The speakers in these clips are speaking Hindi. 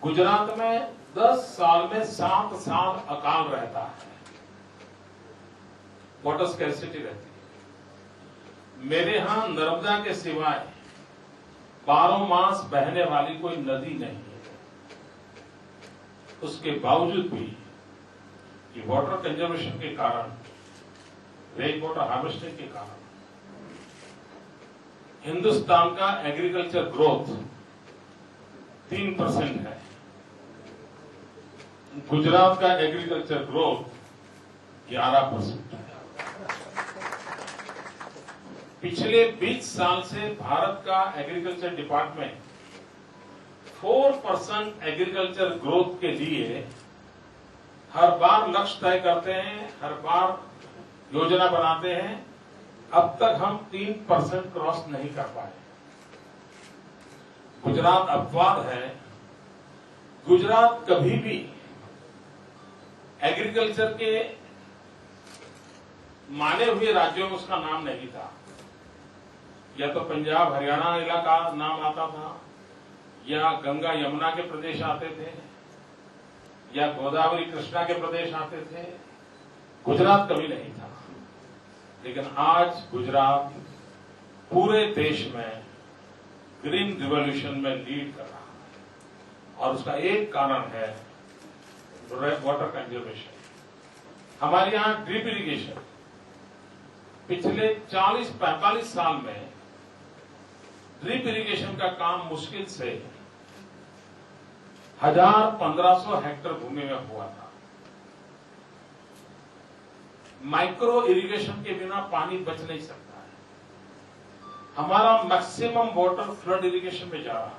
गुजरात में 10 साल में 7 साल अकाल रहता है, वाटर स्कैर्सिटी रहती है। मेरे यहां नर्मदा के सिवाय 12 मास बहने वाली कोई नदी नहीं है। उसके बावजूद भी ये वाटर कंजर्वेशन के कारण, रेन वाटर हार्वेस्टिंग के कारण हिंदुस्तान का एग्रीकल्चर ग्रोथ 3% है। गुजरात का एग्रीकल्चर ग्रोथ 11% है। पिछले 20 साल से भारत का एग्रीकल्चर डिपार्टमेंट 4% एग्रीकल्चर ग्रोथ के लिए हर बार लक्ष्य तय करते हैं, हर बार योजना बनाते हैं। अब तक हम 3% क्रॉस नहीं कर पाए। गुजरात अपवाद है। गुजरात कभी भी एग्रीकल्चर के माने हुए राज्यों में उसका नाम नहीं था। या तो पंजाब हरियाणा इलाका नाम आता था, या गंगा यमुना के प्रदेश आते थे, या गोदावरी कृष्णा के प्रदेश आते थे। गुजरात कभी नहीं था। लेकिन आज गुजरात पूरे देश में ग्रीन रिवॉल्यूशन में लीड कर रहा है, और उसका एक कारण है वाटर कंजर्वेशन। हमारे यहां ड्रिप इरिगेशन पिछले 40-45 साल में ड्रिप इरिगेशन का काम मुश्किल से 1000-1500 हेक्टेयर भूमि में हुआ था। माइक्रो इरिगेशन के बिना पानी बच नहीं सकता है। हमारा मैक्सिमम वाटर फ्लड इरिगेशन में जा रहा है।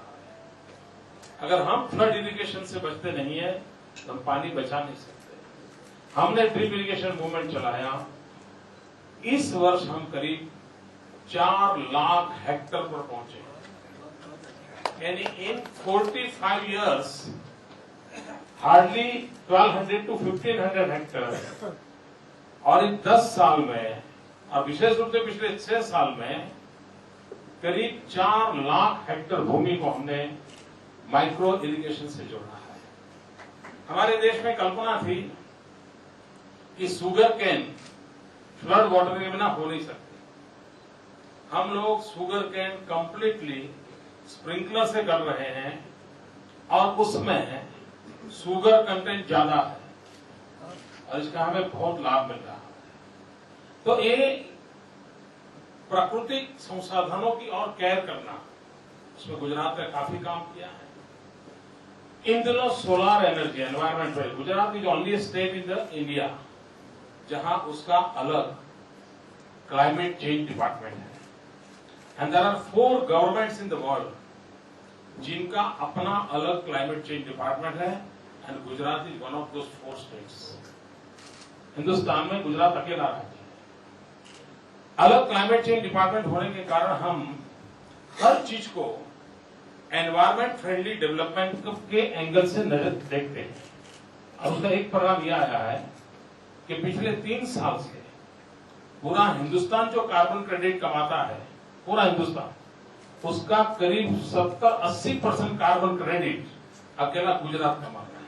अगर हम फ्लड इरिगेशन से बचते नहीं है तो हम पानी बचा नहीं सकते। हमने ड्रिप इरिगेशन मूवमेंट चलाया। इस वर्ष हम करीब 4 लाख हेक्टेयर पर पहुंचे। यानी इन 45 years हार्डली 1200 to 1500 हेक्टेयर, और इन 10 साल में, और विशेष रूप से पिछले 6 साल में करीब 4 लाख हेक्टेयर भूमि को हमने माइक्रो इरिगेशन से जोड़ा है। हमारे देश में कल्पना थी कि शुगर केन फ्लड वाटर के बिना हो नहीं सकती। हम लोग शुगर केन कंप्लीटली स्प्रिंकलर से कर रहे हैं, और उसमें शुगर कंटेंट ज्यादा है, और इसका हमें बहुत लाभ मिल रहा है। तो ये प्राकृतिक संसाधनों की और केयर करना, उसमें गुजरात ने काफी काम किया है। इन दिनों सोलर एनर्जी, एनवायरमेंट पे Gujarat is only state in the India जहां उसका अलग क्लाइमेट चेंज डिपार्टमेंट है। And there are 4 governments in the world जिनका अपना अलग क्लाइमेट चेंज डिपार्टमेंट है, and Gujarat is one of those 4 states. Hindustan में गुजरात अकेला राज्य है। अलग क्लाइमेट चेंज डिपार्टमेंट होने के कारण हम हर चीज को एनवायरमेंट फ्रेंडली डेवलपमेंट के एंगल से नजर देखते हैं। और उसका एक परिणाम यह आया है कि पिछले 3 साल से पूरा हिंदुस्तान जो कार्बन क्रेडिट कमाता है, पूरा हिंदुस्तान, उसका करीब 70-80% कार्बन क्रेडिट अकेला गुजरात कमाता है।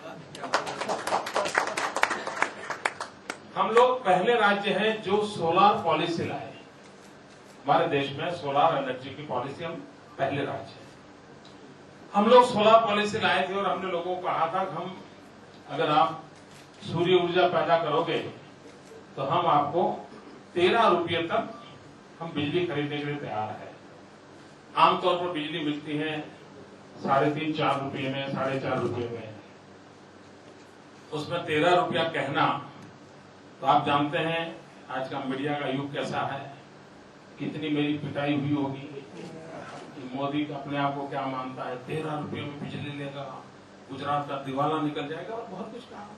हम लोग पहले राज्य हैं जो सोलर पॉलिसी लाए। हमारे देश में सोलर एनर्जी की पॉलिसी हम पहले राज्य हैं। हम लोग सोलर पॉलिसी लाए थे, और हमने लोगों को कहा था कि हम, अगर आप सूर्य ऊर्जा पैदा करोगे तो हम आपको 13 रुपये तक हम बिजली खरीदने के लिए तैयार है। आमतौर पर बिजली मिलती है 3.5-4 रुपये में, 4.5 रुपये में। उसमें 13 रुपया कहना, तो आप जानते हैं आज का मीडिया का युग कैसा है, कितनी मेरी पिटाई हुई होगी कि मोदी अपने आप को क्या मानता है, 13 रुपये में बिजली लेगा, गुजरात का दिवाला निकल जाएगा, और बहुत कुछ कहा।